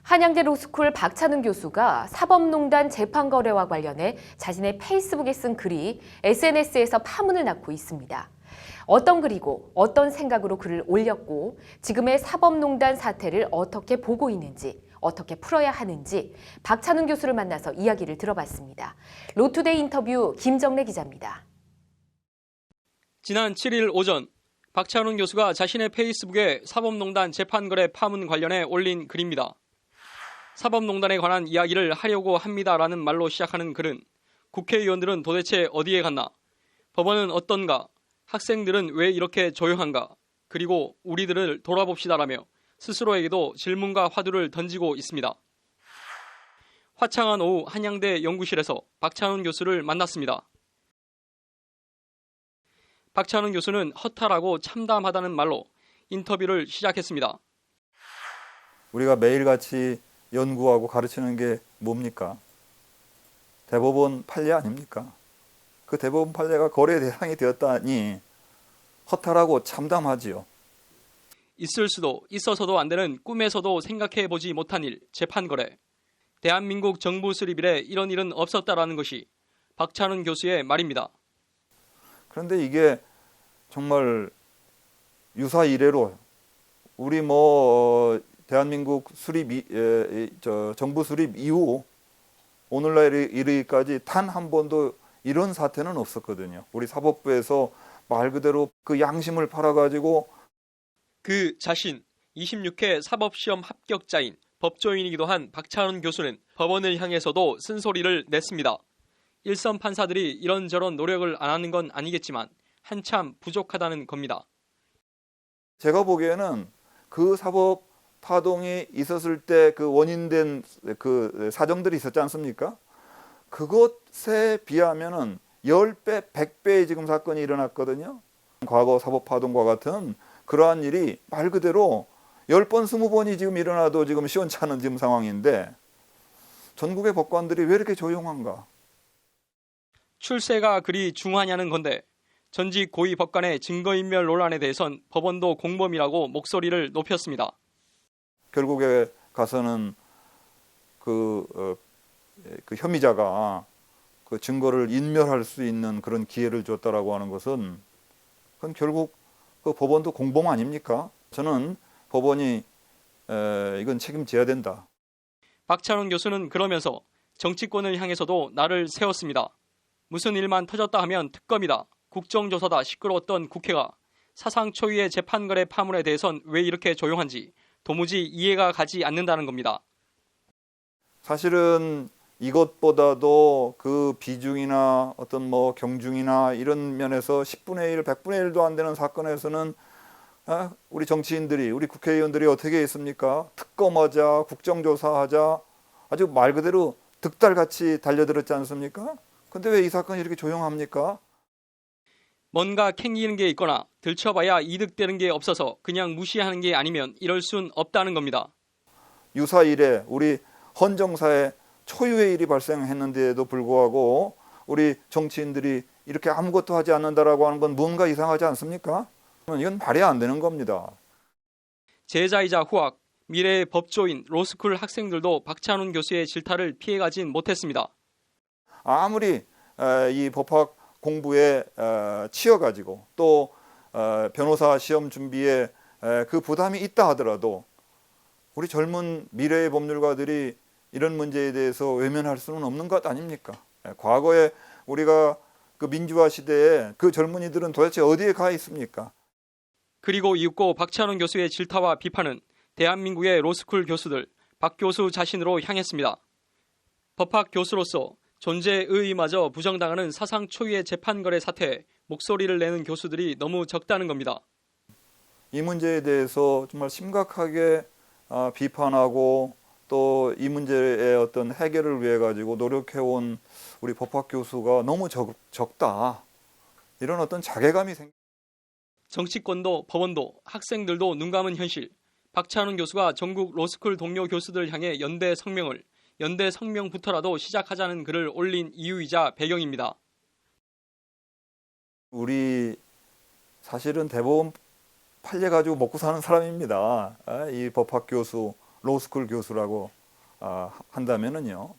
한양대 로스쿨 박찬웅 교수가 사법농단 재판 거래와 관련해 자신의 페이스북에 쓴 글이 SNS에서 파문을 낳고 있습니다. 어떤 글이고 어떤 생각으로 글을 올렸고 지금의 사법농단 사태를 어떻게 보고 있는지, 어떻게 풀어야 하는지 박찬웅 교수를 만나서 이야기를 들어봤습니다. 로투데이 인터뷰 김정래 기자입니다. 지난 7일 오전 박찬웅 교수가 자신의 페이스북에 사법농단 재판거래 파문 관련해 올린 글입니다. 사법농단에 관한 이야기를 하려고 합니다라는 말로 시작하는 글은 국회의원들은 도대체 어디에 갔나? 법원은 어떤가? 학생들은 왜 이렇게 조용한가? 그리고 우리들을 돌아봅시다라며 스스로에게도 질문과 화두를 던지고 있습니다. 화창한 오후 한양대 연구실에서 박찬웅 교수를 만났습니다. 박찬웅 교수는 허탈하고 참담하다는 말로 인터뷰를 시작했습니다. 우리가 매일같이 연구하고 가르치는 게 뭡니까? 대법원 판례 아닙니까? 그 대법원 판례가 거래 대상이 되었다니 허탈하고 참담하지요. 있을 수도 있어서도 안 되는 꿈에서도 생각해보지 못한 일, 재판거래. 대한민국 정부 수립 이래 이런 일은 없었다라는 것이 박찬웅 교수의 말입니다. 그런데 이게 정말 유사 이래로 우리 대한민국 수립 정부 수립 이후 오늘날 이르기까지 단 한 번도 이런 사태는 없었거든요. 우리 사법부에서 말 그대로 그 양심을 팔아가지고 그 자신 26회 사법시험 합격자인 법조인이기도 한 박찬웅 교수는 법원을 향해서도 쓴소리를 냈습니다. 일선 판사들이 이런저런 노력을 안 하는 건 아니겠지만 한참 부족하다는 겁니다. 제가 보기에는 그 사법 파동이 있었을 때 그 원인된 그 사정들이 있었지 않습니까? 그것에 비하면은 10배, 100배의 지금 사건이 일어났거든요. 과거 사법 파동과 같은 그러한 일이 말 그대로 10번, 20번이 지금 일어나도 지금 시원찮은 지금 상황인데 전국의 법관들이 왜 이렇게 조용한가? 출세가 그리 중하냐는 건데 전직 고위 법관의 증거인멸 논란에 대해선 법원도 공범이라고 목소리를 높였습니다. 결국에 가서는 그 혐의자가 그 증거를 인멸할 수 있는 그런 기회를 줬다라고 하는 것은 그건 결국 그 법원도 공범 아닙니까? 저는 법원이 이건 책임져야 된다. 박찬웅 교수는 그러면서 정치권을 향해서도 날을 세웠습니다. 무슨 일만 터졌다 하면 특검이다, 국정조사다 시끄러웠던 국회가 사상 초유의 재판거래 파문에 대해선 왜 이렇게 조용한지 도무지 이해가 가지 않는다는 겁니다. 사실은 이것보다도 그 비중이나 어떤 경중이나 이런 면에서 10분의 1, 100분의 1도 안 되는 사건에서는 우리 정치인들이, 우리 국회의원들이 어떻게 했습니까? 특검하자, 국정조사하자, 아주 말 그대로 득달같이 달려들었지 않습니까? 근데 왜 이 사건이 이렇게 조용합니까? 뭔가 캥기는 게 있거나 들춰봐야 이득되는 게 없어서 그냥 무시하는 게 아니면 이럴 순 없다는 겁니다. 유사 일에 우리 헌정사에 초유의 일이 발생했는데도 불구하고 우리 정치인들이 이렇게 아무것도 하지 않는다라고 하는 건 뭔가 이상하지 않습니까? 이건 말이 안 되는 겁니다. 제자이자 후학, 미래의 법조인, 로스쿨 학생들도 박찬웅 교수의 질타를 피해가진 못했습니다. 아무리 이 법학 공부에 치여가지고 또 변호사 시험 준비에 그 부담이 있다 하더라도 우리 젊은 미래의 법률가들이 이런 문제에 대해서 외면할 수는 없는 것 아닙니까? 과거에 우리가 그 민주화 시대에 그 젊은이들은 도대체 어디에 가 있습니까? 그리고 이윽고 박찬웅 교수의 질타와 비판은 대한민국의 로스쿨 교수들, 박 교수 자신으로 향했습니다. 법학 교수로서 존재의 의의마저 부정당하는 사상 초유의 재판거래 사태에 목소리를 내는 교수들이 너무 적다는 겁니다. 이 문제에 대해서 정말 심각하게 비판하고 또 이 문제의 어떤 해결을 위해 가지고 노력해온 우리 법학 교수가 너무 적다. 이런 어떤 자괴감이 정치권도 법원도 학생들도 눈감은 현실. 박찬웅 교수가 전국 로스쿨 동료 교수들 향해 연대 성명부터라도 시작하자는 글을 올린 이유이자 배경입니다. 우리 사실은 대법원 판례 가지고 먹고 사는 사람입니다. 이 법학 교수, 로스쿨 교수라고 한다면은요.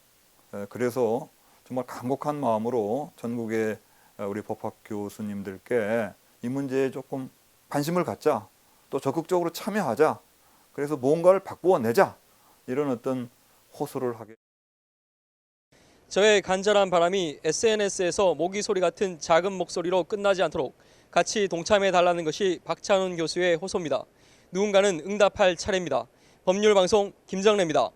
그래서 정말 간곡한 마음으로 전국의 우리 법학 교수님들께 이 문제에 조금 관심을 갖자, 또 적극적으로 참여하자, 그래서 뭔가를 바꾸어내자, 이런 어떤 호소를 하게. 저의 간절한 바람이 SNS에서 모기 소리 같은 작은 목소리로 끝나지 않도록 같이 동참해달라는 것이 박찬훈 교수의 호소입니다. 누군가는 응답할 차례입니다. 법률방송 김정래입니다.